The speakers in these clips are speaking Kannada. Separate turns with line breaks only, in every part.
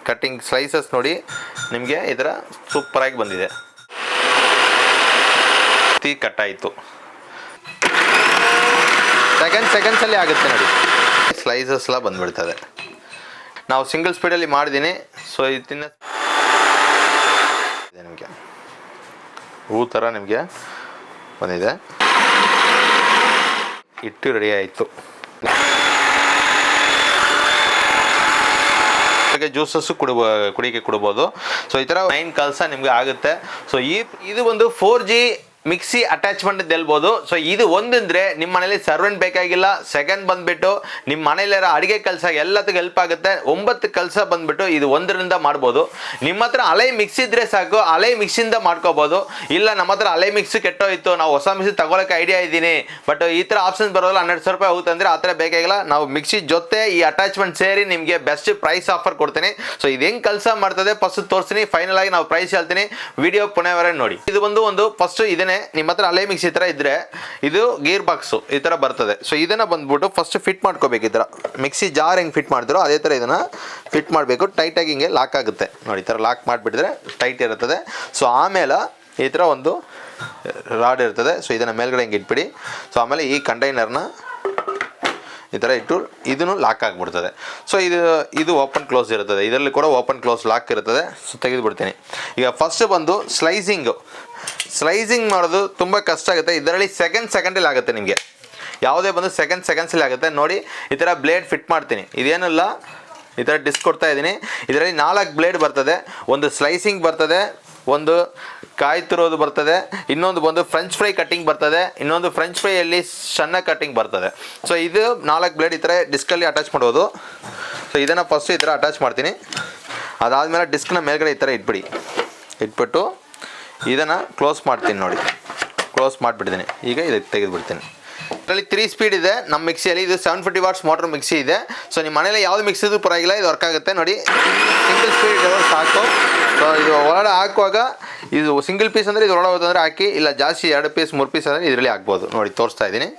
ಕಟ್ಟಿಂಗ್ ಸ್ಲೈಸಸ್ ನೋಡಿ ನಿಮಗೆ ಈ ಥರ ಸೂಪರಾಗಿ ಬಂದಿದೆ. ಕಟ್ ಆಯಿತು, ಸೆಕೆಂಡ್ಸಲ್ಲಿ ಆಗುತ್ತೆ ನೋಡಿ. ಸ್ಲೈಸಸ್ ಎಲ್ಲ ಬಂದುಬಿಡ್ತದೆ. ನಾವು ಸಿಂಗಲ್ ಸ್ಪೀಡಲ್ಲಿ ಮಾಡಿದ್ದೀನಿ. ಸೊ ಇದನ್ನ ನಿಮಗೆ ಹೂ ಥರ ನಿಮಗೆ ಬಂದಿದೆ. ಹಿಟ್ಟು ರೆಡಿ ಆಯಿತು. ಜ್ಯೂಸಸ್ಸು ಕುಡಿಗೆ ಕೊಡ್ಬೋದು. ಸೊ ಈ ಥರ 9 ಕಲಸ ನಿಮಗೆ ಆಗುತ್ತೆ. ಸೊ ಇದು ಒಂದು 4G ಮಿಕ್ಸಿ ಅಟ್ಯಾಚ್ಮೆಂಟ್ ಹೇಳ್ಬೋದು. ಸೊ ಇದು ಒಂದಂದರೆ ನಿಮ್ಮ ಮನೇಲಿ ಸರ್ವೆಂಟ್ ಬೇಕಾಗಿಲ್ಲ. ಸೆಕೆಂಡ್ ಬಂದುಬಿಟ್ಟು ನಿಮ್ಮ ಮನೇಲಿರೋ ಅಡುಗೆ ಕೆಲಸ ಎಲ್ಲದಕ್ಕೂ ಹೆಲ್ಪ್ ಆಗುತ್ತೆ. 9 ಕಲಸ ಬಂದುಬಿಟ್ಟು ಇದು ಒಂದರಿಂದ ಮಾಡ್ಬೋದು. ನಿಮ್ಮ ಹತ್ರ ಹಳೆ ಮಿಕ್ಸಿ ಇದ್ದರೆ ಸಾಕು, ಹಳೆ ಮಿಕ್ಸಿಯಿಂದ ಮಾಡ್ಕೋಬೋದು. ಇಲ್ಲ ನಮ್ಮ ಹತ್ರ ಹಳೆ ಮಿಕ್ಸಿ ಕೆಟ್ಟೋಯ್ತು, ನಾವು ಹೊಸ ಮಿಕ್ಸಿ ತಗೊಳ್ಳೋಕೆ ಐಡಿಯಾ ಇದ್ದೀನಿ, ಬಟ್ ಈ ಥರ ಆಪ್ಷನ್ಸ್ ಬರೋಲ್ಲ, 1200 ರೂಪಾಯಿ ಹೋಗುತ್ತೆ ಅಂದರೆ ಆ ಥರ ಬೇಕಾಗಿಲ್ಲ. ನಾವು ಮಿಕ್ಸಿ ಜೊತೆ ಈ ಅಟ್ಯಾಚ್ಮೆಂಟ್ ಸೇರಿ ನಿಮಗೆ ಬೆಸ್ಟ್ ಪ್ರೈಸ್ ಆಫರ್ ಕೊಡ್ತೀನಿ. ಸೊ ಇದು ಹೆಂಗೆ ಕೆಲಸ ಮಾಡ್ತದೆ ಫಸ್ಟ್ ತೋರಿಸ್ತೀನಿ, ಫೈನಲ್ ಆಗಿ ನಾವು ಪ್ರೈಸ್ ಹೇಳ್ತೀನಿ. ವಿಡಿಯೋ ಪುನಃವರೆಗೆ ನೋಡಿ. ಇದು ಒಂದು ಫಸ್ಟ್ ಇದನ್ನೇ ನಿಮ್ಮ ಹತ್ರ ಹಳೆ ಮಿಕ್ಸಿ ಈ ಥರ ಇದ್ದರೆ ಇದು ಗೇರ್ ಬಾಕ್ಸು ಈ ಥರ ಬರ್ತದೆ. ಸೊ ಇದನ್ನು ಬಂದ್ಬಿಟ್ಟು ಫಸ್ಟ್ ಫಿಟ್ ಮಾಡ್ಕೋಬೇಕು. ಈ ಥರ ಮಿಕ್ಸಿ ಜಾರ್ ಹೆಂಗೆ ಫಿಟ್ ಮಾಡ್ತಿರೋ ಅದೇ ಥರ ಇದನ್ನು ಫಿಟ್ ಮಾಡಬೇಕು. ಟೈಟಾಗಿ ಹಿಂಗೆ ಲಾಕ್ ಆಗುತ್ತೆ ನೋಡಿ. ಈ ಥರ ಲಾಕ್ ಮಾಡಿಬಿಟ್ಟಿದ್ರೆ ಟೈಟ್ ಇರ್ತದೆ. ಸೊ ಆಮೇಲೆ ಈ ಥರ ಒಂದು ರಾಡ್ ಇರ್ತದೆ. ಸೊ ಇದನ್ನು ಮೇಲ್ಗಡೆ ಹಿಂಗೆ ಇಟ್ಬಿಡಿ. ಸೊ ಆಮೇಲೆ ಈ ಕಂಟೈನರ್ನ ಈ ಥರ ಇಟ್ಟು ಇದನ್ನು ಲಾಕ್ ಆಗಿಬಿಡ್ತದೆ. ಸೊ ಇದು ಓಪನ್ ಕ್ಲೋಸ್ ಇರ್ತದೆ. ಇದರಲ್ಲಿ ಕೂಡ ಓಪನ್ ಕ್ಲೋಸ್ ಲಾಕ್ ಇರ್ತದೆ. ಸೊ ತೆಗೆದುಬಿಡ್ತೀನಿ. ಈಗ ಫಸ್ಟ್ ಬಂದು ಸ್ಲೈಸಿಂಗ್ ಮಾಡೋದು ತುಂಬ ಕಷ್ಟ ಆಗುತ್ತೆ. ಇದರಲ್ಲಿ ಸೆಕೆಂಡಲ್ಲಿ ಆಗುತ್ತೆ. ನಿಮಗೆ ಯಾವುದೇ ಬಂದು ಸೆಕೆಂಡ್ಸಲ್ಲಿ ಆಗುತ್ತೆ ನೋಡಿ. ಈ ಥರ ಬ್ಲೇಡ್ ಫಿಟ್ ಮಾಡ್ತೀನಿ. ಇದೇನಿಲ್ಲ, ಈ ಥರ ಡಿಸ್ಕ್ ಕೊಡ್ತಾ ಇದ್ದೀನಿ. ಇದರಲ್ಲಿ 4 ಬ್ಲೇಡ್ ಬರ್ತದೆ. ಒಂದು ಸ್ಲೈಸಿಂಗ್ ಬರ್ತದೆ, ಒಂದು ಕಾಯ್ತಿರೋದು ಬರ್ತದೆ, ಇನ್ನೊಂದು ಬಂದು ಫ್ರೆಂಚ್ ಫ್ರೈ ಕಟ್ಟಿಂಗ್ ಬರ್ತದೆ, ಇನ್ನೊಂದು ಫ್ರೆಂಚ್ ಫ್ರೈಯಲ್ಲಿ ಸಣ್ಣ ಕಟ್ಟಿಂಗ್ ಬರ್ತದೆ. ಸೊ ಇದು 4 ಬ್ಲೇಡ್ ಈ ಥರ ಡಿಸ್ಕಲ್ಲಿ ಅಟ್ಯಾಚ್ ಮಾಡೋದು. ಸೊ ಇದನ್ನು ಫಸ್ಟು ಈ ಥರ ಅಟ್ಯಾಚ್ ಮಾಡ್ತೀನಿ. ಅದಾದಮೇಲೆ ಡಿಸ್ಕ್ನ ಮೇಲ್ಗಡೆ ಈ ಥರ ಇಟ್ಬಿಟ್ಟು ಇದನ್ನು ಕ್ಲೋಸ್ ಮಾಡ್ತೀನಿ ನೋಡಿ. ಕ್ಲೋಸ್ ಮಾಡಿಬಿಡ್ತೀನಿ. ಈಗ ಇದಕ್ಕೆ ತೆಗೆದುಬಿಡ್ತೀನಿ. ಇದರಲ್ಲಿ 3 ಸ್ಪೀಡ್ ಇದೆ ನಮ್ಮ ಮಿಕ್ಸಿಯಲ್ಲಿ. ಇದು 750 ವಾಟ್ಸ್ ಮೋಟರ್ ಮಿಕ್ಸಿ ಇದೆ. ಸೊ ನಿಮ್ಮ ಮನೇಲಿ ಯಾವುದು ಮಿಕ್ಸಿ ಇದ್ರೂ ಪರವಾಗಿಲ್ಲ, ಇದು ವರ್ಕ್ ಆಗುತ್ತೆ ನೋಡಿ. ಸಿಂಗಲ್ ಸ್ಪೀಡ್ ಸಾಕು. ಸೊ ಇದು ಒಳಗಡೆ ಹಾಕುವಾಗ ಇದು ಸಿಂಗಲ್ ಪೀಸ್ ಅಂದರೆ ಇದು ಒಳಗೆ ಹೋದಂದರೆ ಹಾಕಿ, ಇಲ್ಲ ಜಾಸ್ತಿ 2 ಪೀಸ್ 3 ಪೀಸ್ ಅಂದರೆ ಇದರಲ್ಲಿ ಹಾಕ್ಬೋದು ನೋಡಿ. ತೋರಿಸ್ತಾ ಇದ್ದೀನಿ.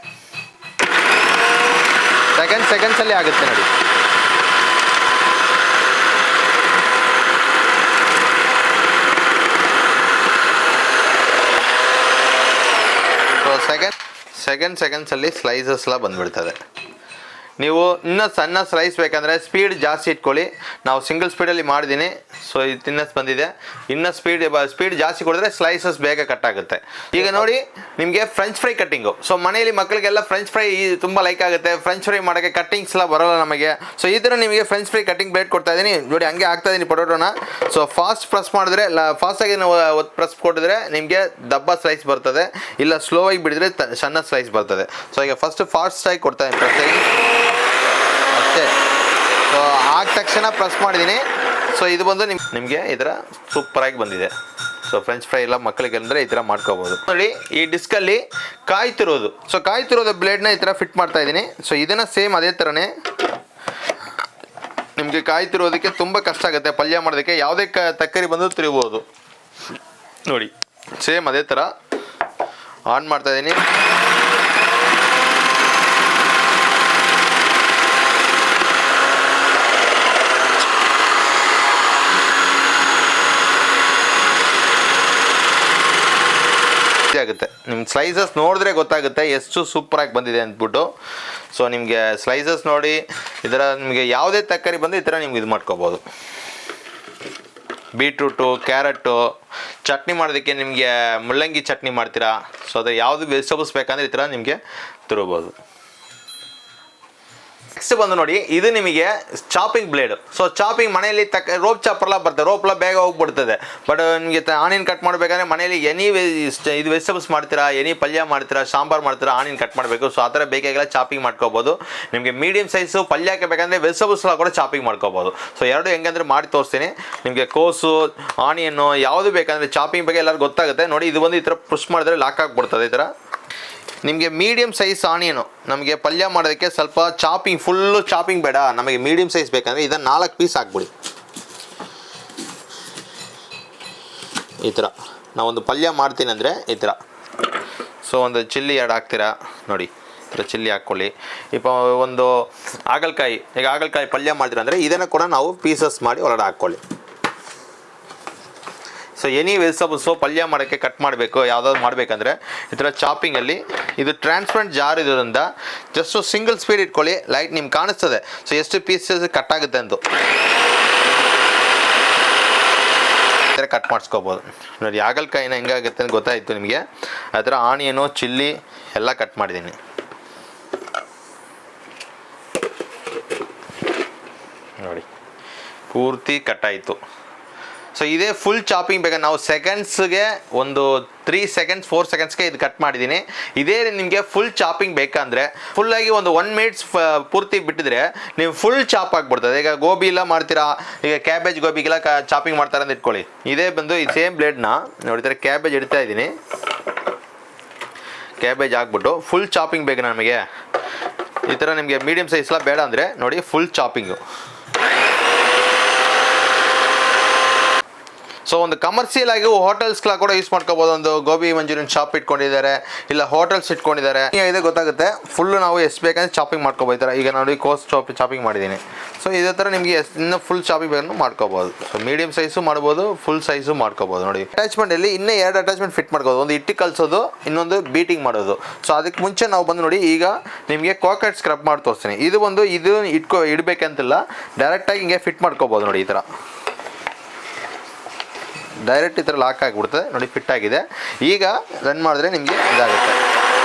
ಸೆಕೆಂಡ್ಸಲ್ಲಿ ಆಗುತ್ತೆ ನೋಡಿ. ಸೆಕೆಂಡ್ಸಲ್ಲಿ ಸ್ಲೈಸಸ್ ಎಲ್ಲ ಬಂದುಬಿಡ್ತದೆ. ನೀವು ಇನ್ನೂ ಸಣ್ಣ ಸ್ಲೈಸ್ ಬೇಕಂದರೆ ಸ್ಪೀಡ್ ಜಾಸ್ತಿ ಇಟ್ಕೊಳ್ಳಿ. ನಾವು ಸಿಂಗಲ್ ಸ್ಪೀಡಲ್ಲಿ ಮಾಡಿದ್ದೀನಿ. ಸೊ ಇದು ತಿನ್ನಸ್ ಬಂದಿದೆ. ಇನ್ನೂ ಸ್ಪೀಡ್ ಜಾಸ್ತಿ ಕೊಡಿದ್ರೆ ಸ್ಲೈಸಸ್ ಬೇಗ ಕಟ್ ಆಗುತ್ತೆ. ಈಗ ನೋಡಿ ನಿಮಗೆ ಫ್ರೆಂಚ್ ಫ್ರೈ ಕಟ್ಟಿಂಗು. ಸೊ ಮನೆಯಲ್ಲಿ ಮಕ್ಕಳಿಗೆಲ್ಲ ಫ್ರೆಂಚ್ ಫ್ರೈ ತುಂಬ ಲೈಕ್ ಆಗುತ್ತೆ. ಫ್ರೆಂಚ್ ಫ್ರೈ ಮಾಡೋಕ್ಕೆ ಕಟ್ಟಿಂಗ್ಸ್ ಎಲ್ಲ ಬರೋಲ್ಲ ನಮಗೆ. ಸೊ ಈ ಥರ ನಿಮಗೆ ಫ್ರೆಂಚ್ ಫ್ರೈ ಕಟ್ಟಿಂಗ್ ಬ್ಲೇಡ್ ಕೊಡ್ತಾ ಇದ್ದೀನಿ ನೋಡಿ. ಹಂಗೆ ಹಾಕ್ತಾ ಇದ್ದೀನಿ ಪೊಟೊಟೋನ. ಸೊ ಫಾಸ್ಟ್ ಪ್ರೆಸ್ ಮಾಡಿದ್ರೆ ಫಾಸ್ಟಾಗಿ ನಾವು ಪ್ರೆಸ್ ಕೊಟ್ಟಿದ್ರೆ ನಿಮಗೆ ದಬ್ಬ ಸ್ಲೈಸ್ ಬರ್ತದೆ, ಇಲ್ಲ ಸ್ಲೋ ಆಗಿ ಬಿಡಿದ್ರೆ ಸಣ್ಣ ಸ್ಲೈಸ್ ಬರ್ತದೆ. ಸೊ ಈಗ ಫಸ್ಟ್ ಫಾಸ್ಟಾಗಿ ಕೊಡ್ತಾ ಇದ್ದೀನಿ ಪ್ರೆಸ್ಸಾಗಿ ಅಷ್ಟೇ. ಸೊ ಆದ ತಕ್ಷಣ ಪ್ರೆಸ್ ಮಾಡಿದ್ದೀನಿ. ಸೊ ಇದು ಬಂದು ನಿಮಗೆ ಈ ಥರ ಸೂಪರಾಗಿ ಬಂದಿದೆ. ಸೊ ಫ್ರೆಂಚ್ ಫ್ರೈ ಎಲ್ಲ ಮಕ್ಕಳಿಗೆ ಅಂದರೆ ಈ ಥರ ಮಾಡ್ಕೋಬೋದು ನೋಡಿ. ಈ ಡಿಸ್ಕಲ್ಲಿ ಕಾಯ್ತಿರೋದು. ಸೊ ಕಾಯ್ತಿರೋದು ಬ್ಲೇಡ್ನ ಈ ಥರ ಫಿಟ್ ಮಾಡ್ತಾ ಇದ್ದೀನಿ. ಸೊ ಇದನ್ನು ಸೇಮ್ ಅದೇ ಥರನೇ ನಿಮಗೆ ಕಾಯ್ತಿರೋದಕ್ಕೆ ತುಂಬ ಕಷ್ಟ ಆಗುತ್ತೆ. ಪಲ್ಯ ಮಾಡೋದಕ್ಕೆ ಯಾವುದೇ ತರಕಾರಿ ಬಂದು ತಿರುಗ್ಬೋದು ನೋಡಿ. ಸೇಮ್ ಅದೇ ಥರ ಆನ್ ಮಾಡ್ತಾ ಇದ್ದೀನಿ. ಆಗುತ್ತೆ. ನಿಮ್ಮ ಸ್ಲೈಸಸ್ ನೋಡಿದ್ರೆ ಗೊತ್ತಾಗುತ್ತೆ ಎಷ್ಟು ಸೂಪರಾಗಿ ಬಂದಿದೆ ಅಂದ್ಬಿಟ್ಟು. ಸೊ ನಿಮಗೆ ಸ್ಲೈಸಸ್ ನೋಡಿ, ಇದರ ನಿಮಗೆ ಯಾವುದೇ ತರಕಾರಿ ಬಂದು ಈ ಥರ ನಿಮ್ಗೆ ಇದು ಮಾಡ್ಕೋಬೋದು. ಬೀಟ್ರೂಟು, ಕ್ಯಾರೆಟು ಚಟ್ನಿ ಮಾಡೋದಕ್ಕೆ ನಿಮಗೆ ಮುಳ್ಳಂಗಿ ಚಟ್ನಿ ಮಾಡ್ತೀರಾ. ಸೊ ಅದು ಯಾವುದು ವೆಜಿಟೇಬಲ್ಸ್ ಬೇಕಂದರೆ ಈ ಥರ ನಿಮಗೆ ತಿರುಗ್ಬೋದು. ನೆಕ್ಸ್ಟ್ ಬಂದು ನೋಡಿ, ಇದು ನಿಮಗೆ ಚಾಪಿಂಗ್ ಬ್ಲೇಡ್. ಸೊ ಚಾಪಿಂಗ್ ಮನೆಯಲ್ಲಿ ರೋಪ್ ಚಾಪರ್ಲ ಬರ್ತದೆ, ರೋಪ್ಲ ಬೇಗ ಹೋಗ್ಬಿಡ್ತದೆ. ಬಟ್ ನಿಮಗೆ ಆನಿಯನ್ ಕಟ್ ಮಾಡಬೇಕಂದ್ರೆ ಮನೆಯಲ್ಲಿ ಇದು ವೆಜಿಟೇಬಲ್ಸ್ ಮಾಡ್ತೀರಾ, ಪಲ್ಯ ಮಾಡ್ತೀರಾ, ಸಾಂಬಾರು ಮಾಡ್ತೀರಾ, ಆನಿಯನ್ ಕಟ್ ಮಾಡಬೇಕು. ಸೊ ಆ ಥರ ಬೇಕಾಗಿಲ್ಲ, ಚಾಪಿಂಗ್ ಮಾಡ್ಕೋಬೋದು. ನಿಮಗೆ ಮೀಡಿಯಮ್ ಸೈಜು ಪಲ್ಯಕ್ಕೆ ಬೇಕಂದರೆ ವೆಜಿಟೇಬಲ್ಸ್ ಕೂಡ ಚಾಪಿಂಗ್ ಮಾಡ್ಕೋಬೋದು. ಸೊ ಎರಡು ಹೆಂಗಂದ್ರೆ ಮಾಡಿ ತೋರಿಸ್ತೀನಿ. ನಿಮಗೆ ಕೋಸು, ಆನಿಯನ್ನು ಯಾವುದು ಬೇಕಂದರೆ ಚಾಪಿಂಗ್ ಬಗ್ಗೆ ಎಲ್ಲರಿಗೂ ಗೊತ್ತಾಗುತ್ತೆ ನೋಡಿ. ಇದು ಬಂದು ಈ ಥರ ಪುಷ್ ಮಾಡಿದ್ರೆ ಲಾಕ್ ಆಗಿಬಿಡ್ತದೆ. ಈ ಥರ ನಿಮಗೆ ಮೀಡಿಯಮ್ ಸೈಜ್ ಆನಿಯನು ನಮಗೆ ಪಲ್ಯ ಮಾಡೋದಕ್ಕೆ ಸ್ವಲ್ಪ ಚಾಪಿಂಗ್, ಫುಲ್ಲು ಚಾಪಿಂಗ್ ಬೇಡ, ನಮಗೆ ಮೀಡಿಯಮ್ ಸೈಜ್ ಬೇಕಂದರೆ ಇದನ್ನು 4 ಪೀಸ್ ಹಾಕ್ಬಿಡಿ. ಈ ಥರ ನಾವೊಂದು ಪಲ್ಯ ಮಾಡ್ತೀನಿ ಅಂದರೆ ಈ ಥರ. ಸೊ ಒಂದು ಚಿಲ್ಲಿ 2 ಹಾಕ್ತೀರಾ ನೋಡಿ. ಚಿಲ್ಲಿ ಹಾಕ್ಕೊಳ್ಳಿ. இப்போ ಒಂದು ಹಾಗಲಕಾಯಿ, ಈಗ ಹಾಗಲಕಾಯಿ ಪಲ್ಯ ಮಾಡಿದ್ರೆ ಅಂದರೆ ಇದನ್ನು ಕೂಡ ನಾವು ಪೀಸಸ್ ಮಾಡಿ ಒಳಗಡೆ ಹಾಕ್ಕೊಳ್ಳಿ. ಸೊ ಎನಿ ವೆಜಿಟಬಲ್ಸು ಪಲ್ಯ ಮಾಡೋಕ್ಕೆ ಕಟ್ ಮಾಡಬೇಕು, ಯಾವುದಾದ್ರು ಮಾಡಬೇಕಂದ್ರೆ ಈ ಥರ ಚಾಪಿಂಗಲ್ಲಿ ಇದು ಟ್ರಾನ್ಸ್ಪರೆಂಟ್ ಜಾರ್ ಇರೋದ್ರಿಂದ ಜಸ್ಟು ಸಿಂಗಲ್ ಸ್ಪೀಡ್ ಇಟ್ಕೊಳ್ಳಿ. ಲೈಟ್ ನಿಮ್ಗೆ ಕಾಣಿಸ್ತದೆ ಸೊ ಎಷ್ಟು ಪೀಸಸ್ ಕಟ್ ಆಗುತ್ತೆ ಅಂತ ಕಟ್ ಮಾಡಿಸ್ಕೋಬೋದು. ನೋಡಿ ಹಾಗಲಕಾಯಿನ ಹೆಂಗಾಗುತ್ತೆ ಅಂತ ಗೊತ್ತಾಯಿತು ನಿಮಗೆ. ಆ ಥರ ಆನಿಯನು ಚಿಲ್ಲಿ ಎಲ್ಲ ಕಟ್ ಮಾಡಿದ್ದೀನಿ. ನೋಡಿ ಪೂರ್ತಿ ಕಟ್ ಆಯಿತು. ಸೊ ಇದೇ ಫುಲ್ ಚಾಪಿಂಗ್ ಬೇಕಾದ್ರೆ ನಾವು ಸೆಕೆಂಡ್ಸ್ಗೆ ಒಂದು 3 ಸೆಕೆಂಡ್ಸ್ 4 ಸೆಕೆಂಡ್ಸ್ಗೆ ಇದು ಕಟ್ ಮಾಡಿದ್ದೀನಿ. ಇದೇ ನಿಮಗೆ ಫುಲ್ ಚಾಪಿಂಗ್ ಬೇಕಂದರೆ ಫುಲ್ಲಾಗಿ ಒಂದು 1 ಮಿನಿಟ್ಸ್ ಪೂರ್ತಿ ಬಿಟ್ಟಿದ್ರೆ ನೀವು ಫುಲ್ ಚಾಪ್ ಆಗಿಬಿಡ್ತದೆ. ಈಗ ಗೋಬಿ ಎಲ್ಲ ಮಾಡ್ತೀರಾ, ಈಗ ಕ್ಯಾಬೇಜ್ ಗೋಬಿಗೆಲ್ಲ ಚಾಪಿಂಗ್ ಮಾಡ್ತಾರೆ ಅಂತ ಇಟ್ಕೊಳ್ಳಿ. ಇದೇ ಬಂದು ಈ ಸೇಮ್ ಬ್ಲೇಡ್ನ ನೋಡಿದರೆ ಕ್ಯಾಬೇಜ್ ಇಡ್ತಾ ಇದ್ದೀನಿ. ಕ್ಯಾಬೇಜ್ ಹಾಕ್ಬಿಟ್ಟು ಫುಲ್ ಚಾಪಿಂಗ್ ಬೇಕು ನಮಗೆ. ಈ ಥರ ನಿಮಗೆ ಮೀಡಿಯಮ್ ಸೈಜ್ಲ ಬೇಡ ಅಂದರೆ ನೋಡಿ ಫುಲ್ ಚಾಪಿಂಗು. ಸೊ ಒಂದು ಕಮರ್ಷಿಯಲ್ ಆಗಿ ಹೋಟೆಲ್ಸ್ಗಳ ಕೂಡ ಯೂಸ್ ಮಾಡ್ಕೋಬೋದು. ಒಂದು ಗೋಬಿ ಮಂಚೂರಿಯನ್ ಶಾಪ್ ಇಟ್ಕೊಂಡಿದ್ದಾರೆ, ಇಲ್ಲ ಹೋಟೆಲ್ಸ್ ಇಟ್ಕೊಂಡಿದ್ದಾರೆ, ಇದೆ ಗೊತ್ತಾಗುತ್ತೆ. ಫುಲ್ಲು ನಾವು ಎಷ್ಟು ಬೇಕಂದ್ರೆ ಚಾಪಿಂಗ್ ಮಾಡ್ಕೋಬೋದು. ಈಗ ನೋಡಿ ಕೋಸ್ ಚಾಪಿಂಗ್ ಮಾಡಿದ್ದೀನಿ. ಸೊ ಇದೇ ಥರ ನಿಮಗೆ ಇನ್ನೂ ಫುಲ್ ಚಾಪಿಂಗ್ ಬೇಕು ಮಾಡ್ಕೋಬೋದು. ಸೊ ಮೀಡಿಯಮ್ ಸೈಜು ಮಾಡ್ಬೋದು, ಫುಲ್ ಸೈಜು ಮಾಡ್ಕೋಬೋದು. ನೋಡಿ ಅಟ್ಯಾಚ್ಮೆಂಟಲ್ಲಿ ಇನ್ನೂ 2 ಅಟ್ಯಾಚ್ಮೆಂಟ್ ಫಿಟ್ ಮಾಡ್ಕೋಬೋದು. ಒಂದು ಹಿಟ್ಟು ಕಲಿಸೋದು, ಇನ್ನೊಂದು ಬೀಟಿಂಗ್ ಮಾಡೋದು. ಸೊ ಅದಕ್ಕೆ ಮುಂಚೆ ನಾವು ಬಂದು ನೋಡಿ ಈಗ ನಿಮಗೆ ಕೋಕೋನಟ್ ಸ್ಕ್ರಬ್ ಮಾಡಿ ತೋರಿಸ್ತೀನಿ. ಇದು ಇಡಬೇಕಂತಿಲ್ಲ, ಡೈರೆಕ್ಟಾಗಿ ಹಿಂಗೆ ಫಿಟ್ ಮಾಡ್ಕೋಬೋದು. ನೋಡಿ ಈ ಥರ ಡೈರೆಕ್ಟ್ ಈ ಥರ ಲಾಕ್ ಆಗಿಬಿಡ್ತದೆ. ನೋಡಿ ಫಿಟ್ ಆಗಿದೆ. ಈಗ ರನ್ ಮಾಡಿದ್ರೆ ನಿಮಗೆ ಇದಾಗುತ್ತೆ.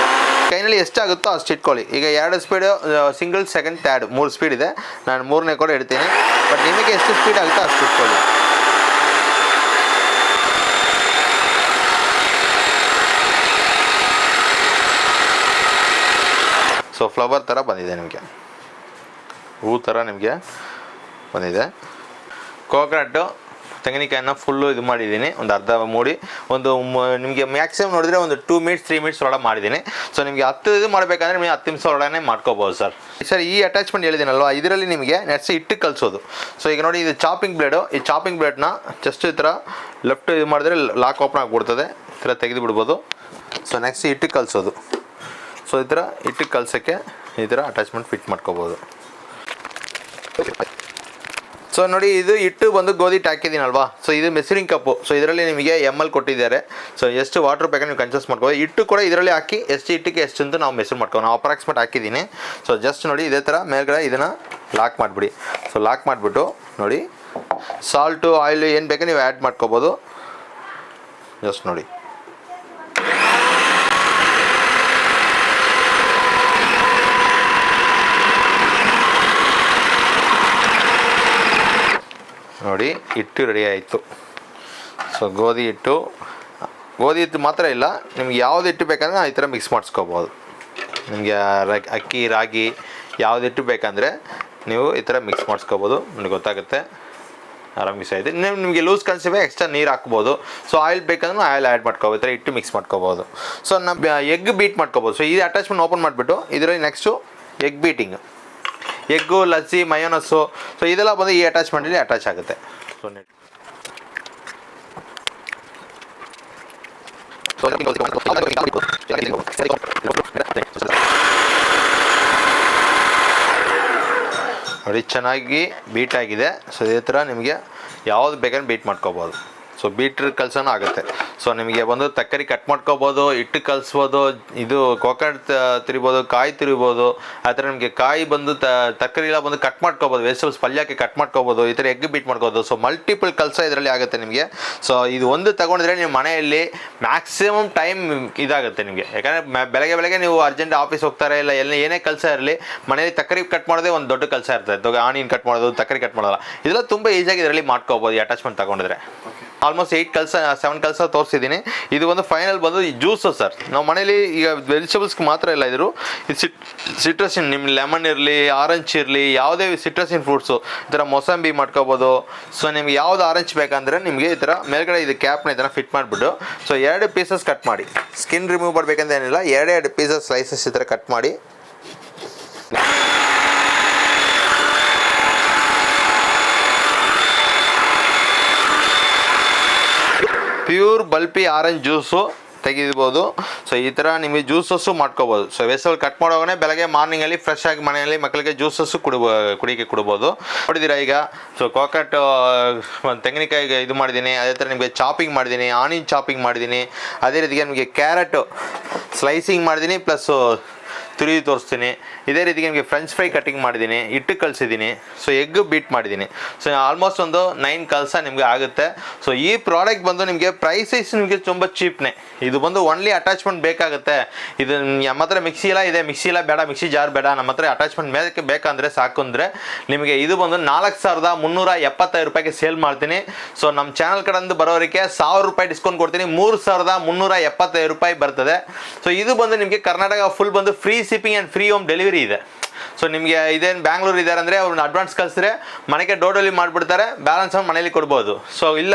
ಕೈನಲ್ಲಿ ಎಷ್ಟಾಗುತ್ತೋ ಅಷ್ಟು ಇಟ್ಕೊಳ್ಳಿ. ಈಗ 2 speed, single, second, third 3 speed ಇದೆ. ನಾನು 3ನೇ ಕೂಡ ಇಡ್ತೀನಿ. ಬಟ್ ನಿಮಗೆ ಎಷ್ಟು ಸ್ಪೀಡ್ ಆಗುತ್ತೋ ಅಷ್ಟು ಇಟ್ಕೊಳ್ಳಿ. ಸೊ ಫ್ಲವರ್ ಥರ ಬಂದಿದೆ, ನಿಮಗೆ ಹೂ ಥರ ನಿಮಗೆ ಬಂದಿದೆ. ಕೋಕೋನಟ್ಟು ತೆಂಗಿನಕಾಯಿನ ಫುಲ್ಲು ಇದು ಮಾಡಿದ್ದೀನಿ, ಒಂದು ಅರ್ಧ ಮೂಡಿ. ನಿಮಗೆ ಮ್ಯಾಕ್ಸಿಮಮ್ ನೋಡಿದರೆ ಒಂದು 2 ಮಿನಿಟ್ಸ್ 3 ಮಿನಿಟ್ಸ್ ಒಳಗೆ ಮಾಡಿದ್ದೀನಿ. ಸೊ ನಿಮಗೆ 10 ಇದು ಮಾಡಬೇಕಂದ್ರೆ ನಿಮಗೆ 10 ನಿಮಿಷ ಒಳಗಡೆ ಮಾಡ್ಕೋಬೋದು ಸರ್. ಈ ಅಟ್ಯಾಚ್ಮೆಂಟ್ ಹೇಳಿದ್ದೀನಲ್ವ, ಇದರಲ್ಲಿ ನಿಮಗೆ ನೆಕ್ಸ್ಟ್ ಹಿಟ್ಟು ಕಲಿಸೋದು. ಸೊ ಈಗ ನೋಡಿ ಇದು ಚಾಪಿಂಗ್ ಬ್ಲೇಡು. ಈ ಚಾಪಿಂಗ್ ಬ್ಲೇಡ್ನ ಜಸ್ಟ್ ಈ ಥರ ಲೆಫ್ಟ್ ಇದು ಮಾಡಿದ್ರೆ ಲಾಕ್ ಓಪನ್ ಆಗಿಬಿಡ್ತದೆ. ಈ ಥರ ತೆಗೆದು ಬಿಡ್ಬೋದು. ಸೊ ನೆಕ್ಸ್ಟ್ ಹಿಟ್ಟು ಕಲಿಸೋದು. ಸೊ ಈ ಥರ ಹಿಟ್ಟು ಕಲ್ಸೋಕ್ಕೆ ಈ ಥರ ಅಟ್ಯಾಚ್ಮೆಂಟ್ ಫಿಟ್ ಮಾಡ್ಕೋಬೋದು. ಸೊ ನೋಡಿ ಇದು ಹಿಟ್ಟು ಬಂದು ಗೋಧಿ ಹಿಟ್ಟು ಹಾಕಿದ್ದೀನಲ್ವಾ. ಸೊ ಇದು ಮೆಸರಿಂಗ್ ಕಪ್ಪು. ಸೊ ಇದರಲ್ಲಿ ನಿಮಗೆ ml ಕೊಟ್ಟಿದ್ದಾರೆ. ಸೊ ಎಷ್ಟು ವಾಟರ್ ಬೇಕಾದ್ರೆ ನೀವು ಕನ್ಸಿಡರ್ ಮಾಡ್ಕೋಬೋದು. ಹಿಟ್ಟು ಕೂಡ ಇದರಲ್ಲಿ ಹಾಕಿ ಎಷ್ಟು ಹಿಟ್ಟಿಗೆ ಎಷ್ಟು ಅಂತ ನಾವು ಮೆಸರ್ ಮಾಡ್ಕೋಬೋದು. ನಾವು ಅಪ್ರಾಕ್ಸಿಮೇಟ್ ಹಾಕಿದ್ದೀನಿ. ಸೊ ಜಸ್ಟ್ ನೋಡಿ ಇದೇ ಥರ ಮೇಲ್ಗಡೆ ಇದನ್ನು ಲಾಕ್ ಮಾಡಿಬಿಡಿ. ಸೊ ಲಾಕ್ ಮಾಡಿಬಿಟ್ಟು ನೋಡಿ ಸಾಲ್ಟು ಆಯಿಲು ಏನು ಬೇಕಾದ್ರೆ ನೀವು ಆ್ಯಡ್ ಮಾಡ್ಕೋಬೋದು. ಜಸ್ಟ್ ನೋಡಿ ನೋಡಿ ಹಿಟ್ಟು ರೆಡಿ ಆಯಿತು. ಸೊ ಗೋಧಿ ಹಿಟ್ಟು ಮಾತ್ರ ಇಲ್ಲ, ನಿಮ್ಗೆ ಯಾವ್ದು ಹಿಟ್ಟು ಬೇಕಂದ್ರೆ ಈ ಥರ ಮಿಕ್ಸ್ ಮಾಡಿಸ್ಕೋಬೋದು. ನಿಮಗೆ ಅಕ್ಕಿ ರಾಗಿ ಯಾವ್ದು ಹಿಟ್ಟು ಬೇಕಂದರೆ ನೀವು ಈ ಥರ ಮಿಕ್ಸ್ ಮಾಡಿಸ್ಕೋಬೋದು. ನಿಮಗೆ ಗೊತ್ತಾಗುತ್ತೆ ಆರಾಮ್ ಮಿಕ್ಸ್ ಆಯಿತು. ನಿಮಗೆ ಲೂಸ್ ಕನ್ಸಿವೆ ಎಕ್ಸ್ಟ್ರಾ ನೀರು ಹಾಕ್ಬೋದು. ಸೊ ಆಯಿಲ್ ಬೇಕಂದ್ರೆ ಆಯಿಲ್ ಆ್ಯಡ್ ಮಾಡ್ಕೋಬೋದು. ಈ ಥರ ಹಿಟ್ಟು ಮಿಕ್ಸ್ ಮಾಡ್ಕೋಬೋದು. ಸೊ ನಮ್ಮ ಎಗ್ ಬೀಟ್ ಮಾಡ್ಕೋಬೋದು. ಸೊ ಈ ಅಟ್ಯಾಚ್ಮೆಂಟ್ ಓಪನ್ ಮಾಡಿಬಿಟ್ಟು ಇದರಲ್ಲಿ next egg beating, egg, lassi, mayonnaise, so ಇದೆಲ್ಲ ಬಂದು ಈ ಅಟ್ಯಾಚ್ಮೆಂಟಲ್ಲಿ ಅಟ್ಯಾಚ್ ಆಗುತ್ತೆ. ಸೊ ನೋಡಿ ಚೆನ್ನಾಗಿ ಬೀಟ್ ಆಗಿದೆ. ಸೊ ಇದೇ ಥರ ನಿಮಗೆ ಯಾವುದು ಬೇಕಾದ್ರೆ ಬೀಟ್ ಮಾಡ್ಕೋಬೋದು. ಸೊ ಬೀಟ್ರ್ ಕಲ್ಸೋನು ಆಗುತ್ತೆ. ಸೊ ನಿಮಗೆ ಬಂದು ತರಕಾರಿ ಕಟ್ ಮಾಡ್ಕೋಬೋದು, ಹಿಟ್ಟು ಕಲಿಸ್ಬೋದು, ಇದು ಕೋಕೋನಟ್ ತಿರಿಬೋದು, ಕಾಯಿ ತಿರಿಬೋದು. ಆ ಥರ ನಿಮಗೆ ಕಾಯಿ ಬಂದು ತರಕಾರಿ ಎಲ್ಲ ಬಂದು ಕಟ್ ಮಾಡ್ಕೋಬೋದು, ವೆಜಿಟೇಬಲ್ಸ್ ಪಲ್ಯಕ್ಕೆ ಕಟ್ ಮಾಡ್ಕೋಬೋದು, ಈ ಥರ ಎಗ್ ಬೀಟ್ ಮಾಡ್ಕೋಬೋದು. ಸೊ ಮಲ್ಟಿಪಲ್ ಕೆಲಸ ಇದರಲ್ಲಿ ಆಗುತ್ತೆ ನಿಮಗೆ. ಸೊ ಇದು ಒಂದು ತಗೊಂಡಿದ್ರೆ ನಿಮ್ಮ ಮನೆಯಲ್ಲಿ ಮ್ಯಾಕ್ಸಿಮಮ್ ಟೈಮ್ ಇದಾಗುತ್ತೆ ನಿಮಗೆ. ಯಾಕಂದರೆ ಬೆಳಗ್ಗೆ ನೀವು ಅರ್ಜೆಂಟ್ ಆಫೀಸ್ ಹೋಗ್ತಾರೆ, ಇಲ್ಲ ಏನೇ ಕೆಲಸ ಇರಲಿ, ಮನೆಯಲ್ಲಿ ತರಕಾರಿ ಕಟ್ ಮಾಡೋದೇ ಒಂದು ದೊಡ್ಡ ಕೆಲಸ ಇರ್ತದೆ. ಆನಿಯನ್ ಕಟ್ ಮಾಡೋದು, ತರಕಾರಿ ಕಟ್ ಮಾಡೋಲ್ಲ, ಇದೆಲ್ಲ ತುಂಬ ಈಸಿಯಾಗಿ ಇದರಲ್ಲಿ ಮಾಡ್ಕೋಬೋದು ಈ ಅಟ್ಯಾಚ್ಮೆಂಟ್ ತಗೊಂಡಿದ್ರೆ. ಆಲ್ಮೋಸ್ಟ್ 7 ಕೆಲಸ ತೋರಿಸಿದ್ದೀನಿ. ಇದು ಒಂದು ಫೈನಲ್ ಬಂದು ಈ ಜ್ಯೂಸು ಸರ್. ನಾವು ಮನೇಲಿ ಈಗ ವೆಜಿಟೇಬಲ್ಸ್ಗೆ ಮಾತ್ರ ಇಲ್ಲ, ಇದು ಸಿಟ್ರಸಿನ್, ನಿಮ್ಮ ಲೆಮನ್ ಇರಲಿ, ಆರೆಂಜ್ ಇರಲಿ, ಯಾವುದೇ ಸಿಟ್ರಸಿನ್ ಫ್ರೂಟ್ಸು, ಈ ಥರ ಮೊಸಂಬಿ ಮಾಡ್ಕೋಬೋದು. ಸೊ ನಿಮ್ಗೆ ಯಾವ್ದು ಆರೆಂಜ್ ಬೇಕಂದರೆ ನಿಮಗೆ ಈ ಥರ ಮೇಲ್ಗಡೆ ಇದು ಕ್ಯಾಪ್ನ ಈ ಥರ ಫಿಟ್ ಮಾಡಿಬಿಟ್ಟು, ಸೊ 2 ಪೀಸಸ್ ಕಟ್ ಮಾಡಿ, ಸ್ಕಿನ್ ರಿಮೂವ್ ಮಾಡಬೇಕಂತ ಏನಿಲ್ಲ, 2 ಪೀಸಸ್ ಸ್ಲೈಸಸ್ ಈ ಥರ ಕಟ್ ಮಾಡಿ ಪ್ಯೂರ್ ಬಲ್ಪಿ ಆರೆಂಜ್ ಜ್ಯೂಸು ತೆಗಿಬೋದು. ಸೊ ಈ ಥರ ನಿಮಗೆ ಜ್ಯೂಸಸ್ಸು ಮಾಡ್ಕೋಬೋದು. ಸೊ ವೆಜಿಟೇಬಲ್ ಕಟ್ ಮಾಡೋವಾಗನೇ ಬೆಳಗ್ಗೆ ಮಾರ್ನಿಂಗಲ್ಲಿ ಫ್ರೆಶ್ ಆಗಿ ಮನೆಯಲ್ಲಿ ಮಕ್ಕಳಿಗೆ ಜ್ಯೂಸಸ್ಸು ಕುಡಿಕೆ ಕೊಡ್ಬೋದು. ನೋಡಿದ್ದೀರಾ ಈಗ. ಸೊ ಕೋಕೋನಟ್ ಒಂದು ತೆಂಗಿನಕಾಯಿಗೆ ಇದು ಮಾಡಿದ್ದೀನಿ. ಅದೇ ಥರ ನಿಮಗೆ ಚಾಪಿಂಗ್ ಮಾಡಿದ್ದೀನಿ, ಆನಿಯನ್ ಚಾಪಿಂಗ್ ಮಾಡಿದ್ದೀನಿ. ಅದೇ ರೀತಿಗೆ ನಿಮಗೆ ಕ್ಯಾರೆಟು ಸ್ಲೈಸಿಂಗ್ ಮಾಡಿದ್ದೀನಿ ಪ್ಲಸ್ಸು ತುರಿ ತೋರಿಸ್ತೀನಿ. ಇದೇ ರೀತಿಗೆ ನಿಮಗೆ ಫ್ರೆಂಚ್ ಫ್ರೈ ಕಟ್ಟಿಂಗ್ ಮಾಡಿದ್ದೀನಿ, ಹಿಟ್ಟು ಕಲಿಸಿದ್ದೀನಿ. ಸೊ ಎಗ್ ಬೀಟ್ ಮಾಡಿದ್ದೀನಿ. ಸೊ ಆಲ್ಮೋಸ್ಟ್ ಒಂದು 9 ಕಲಸ ನಿಮಗೆ ಆಗುತ್ತೆ. ಸೊ ಈ ಪ್ರಾಡಕ್ಟ್ ಬಂದು ನಿಮಗೆ ಪ್ರೈಸಸ್ ನಿಮಗೆ ತುಂಬ ಚೀಪ್ನೇ. ಇದು ಬಂದು ಓನ್ಲಿ ಅಟ್ಯಾಚ್ಮೆಂಟ್ ಬೇಕಾಗುತ್ತೆ. ಇದು ನಮ್ಮ ಹತ್ರ ಮಿಕ್ಸಿ ಎಲ್ಲ ಇದೆ, ಮಿಕ್ಸಿ ಎಲ್ಲ ಬೇಡ, ಮಿಕ್ಸಿ ಜಾರ್ ಬೇಡ, ನಮ್ಮ ಹತ್ರ ಅಟ್ಯಾಚ್ಮೆಂಟ್ ಮೇಲೆ ಬೇಕಂದರೆ ಸಾಕು ಅಂದರೆ ನಿಮಗೆ ಇದು ಬಂದು 4,375 ರೂಪಾಯಿಗೆ ಸೇಲ್ ಮಾಡ್ತೀನಿ. ಸೊ ನಮ್ಮ ಚಾನಲ್ ಕಡೆಯಿಂದ ಬರೋರಿಗೆ 1,000 ರೂಪಾಯಿ ಡಿಸ್ಕೌಂಟ್ ಕೊಡ್ತೀನಿ, 3,375 ರೂಪಾಯಿ ಬರ್ತದೆ. ಸೊ ಇದು ಬಂದು ನಿಮಗೆ ಕರ್ನಾಟಕ ಫುಲ್ ಬಂದು free shipping and free home delivery ಇದೆ. ಸೊ ನಿಮಗೆ ಇದೇನು ಬ್ಯಾಂಗ್ಳೂರ್ ಇದ್ದಾರೆ ಅಂದರೆ ಅವ್ರನ್ನ ಅಡ್ವಾನ್ಸ್ ಕಳಿಸಿದ್ರೆ ಮನೆಗೆ ಡೋರ್ ಡೆಲಿವರಿ ಮಾಡಿಬಿಡ್ತಾರೆ, ಬ್ಯಾಲೆನ್ಸ್ ಅವ್ನು ಮನೇಲಿ ಕೊಡ್ಬೋದು. ಸೊ ಇಲ್ಲ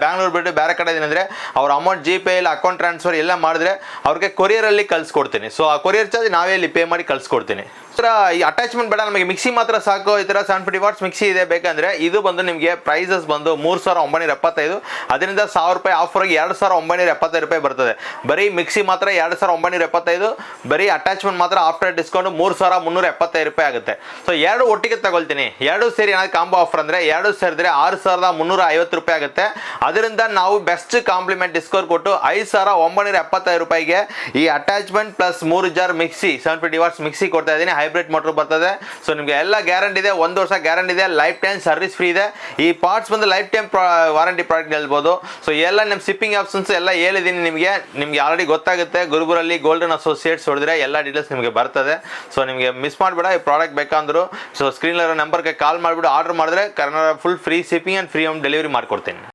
ಬ್ಯಾಂಗ್ಳೂರ್ ಬಿಟ್ಟು ಬೇರೆ ಕಡೆ ಏನಂದರೆ ಅವ್ರ ಅಮೌಂಟ್ GPay ಇಲ್ಲ ಅಕೌಂಟ್ ಟ್ರಾನ್ಸ್ಫರ್ ಎಲ್ಲ ಮಾಡಿದ್ರೆ ಅವ್ರಿಗೆ ಕೊರಿಯರಲ್ಲಿ ಕಳಿಸ್ಕೊಡ್ತೀನಿ. ಸೊ ಆ ಕೊರಿಯರ್ ಚಾರ್ಜ್ ನಾವೇ ಇಲ್ಲಿ ಪೇ ಮಾಡಿ ಕಳಿಸ್ಕೊಡ್ತೀನಿ. ಈ ಅಟ್ಯಾಚ್ಮೆಂಟ್ ಬೇಡ, ನಮಗೆ ಮಿಕ್ಸಿ ಮಾತ್ರ ಸಾಕು. ಈ ಥರ 750 ವಾಟ್ಸ್ ಮಿಕ್ಸಿ ಇದೆ ಬೇಕಂದರೆ ಇದು ಬಂದು ನಿಮಗೆ ಪ್ರೈಸಸ್ ಬಂದು 3,975. ಅದರಿಂದ 1,000 ರೂಪಾಯಿ ಆಫರ್ ಆಗಿ 2,975 ರೂಪಾಯಿ ಬರ್ತದೆ. ಬರೀ ಮಿಕ್ಸಿ ಮಾತ್ರ 2,975, ಬರೀ ಅಟ್ಯಾಚ್ಮೆಂಟ್ ಮಾತ್ರ ಆಫ್ಟರ್ ಡಿಸ್ಕೌಂಟ್ 3,375 ರೂಪಾಯಿ ಆಗುತ್ತೆ. ಸೊ ಎರಡು ಒಟ್ಟಿಗೆ ತಗೊಳ್ತೀನಿ, ಎರಡು ಸೇರಿ ಏನಾದ್ರು ಕಾಂಬೋ ಆಫರ್ ಅಂದರೆ ಎರಡು ಸೇರಿದ್ರೆ 6,350 ರೂಪಾಯಿ ಆಗುತ್ತೆ. ಅದರಿಂದ ನಾವು ಬೆಸ್ಟ್ ಕಾಂಪ್ಲಿಮೆಂಟ್ ಡಿಸ್ಕೌಂಟ್ ಕೊಟ್ಟು 5,975 ರೂಪಾಯಿಗೆ ಈ attachment plus 3 jar mixie 750 what's mixie ಕೊಡ್ತಾ ಇದ್ದೀನಿ. ಹೈಬ್ರಿಡ್ ಮೋಟರ್ ಬರ್ತದೆ. ಸೊ ನಿಮಗೆ ಎಲ್ಲ ಗ್ಯಾರಂಟಿ ಇದೆ, 1 ವರ್ಷ ಗ್ಯಾರಂಟಿ ಇದೆ, ಲೈಫ್ ಟೈಮ್ ಸರ್ವಿಸ್ ಫ್ರೀ ಇದೆ. ಈ ಪಾರ್ಟ್ಸ್ ಬಂದು ಲೈಫ್ ಟೈಮ್ ವಾರಂಟಿ ಪ್ರಾಡಕ್ಟ್ ಹೇಳ್ಬೋದು. ಸೊ ಎಲ್ಲ ನಿಮ್ಮ ಶಿಪ್ಪಿಂಗ್ ಆಪ್ಷನ್ಸ್ ಎಲ್ಲ ಹೇಳಿದ್ದೀನಿ ನಿಮಗೆ ಆಲ್ರೆಡಿ ಗೊತ್ತಾಗುತ್ತೆ. ಗುರುಬುರಲ್ಲಿ ಗೋಲ್ಡನ್ ಅಸೋಸಿಯೇಟ್ಸ್ ಹೊಡೆದ್ರೆ ಎಲ್ಲ ಡೀಟೇಲ್ಸ್ ನಿಮಗೆ ಬರ್ತದೆ. ಸೊ ನಿಮಗೆ ಮಿಸ್ ಮಾಡಬೇಡ. ಈ ಪ್ರಾಡಕ್ಟ್ ಬೇಕಂದ್ರು ಸೊ ಸ್ಕ್ರೀನ್ ನಂಬರ್ಗೆ ಕಾಲ್ ಮಾಡಿಬಿಟ್ಟು ಆರ್ಡರ್ ಮಾಡಿದ್ರೆ Karnataka full free shipping and free home delivery ಮಾಡ್ಕೊಡ್ತೀನಿ.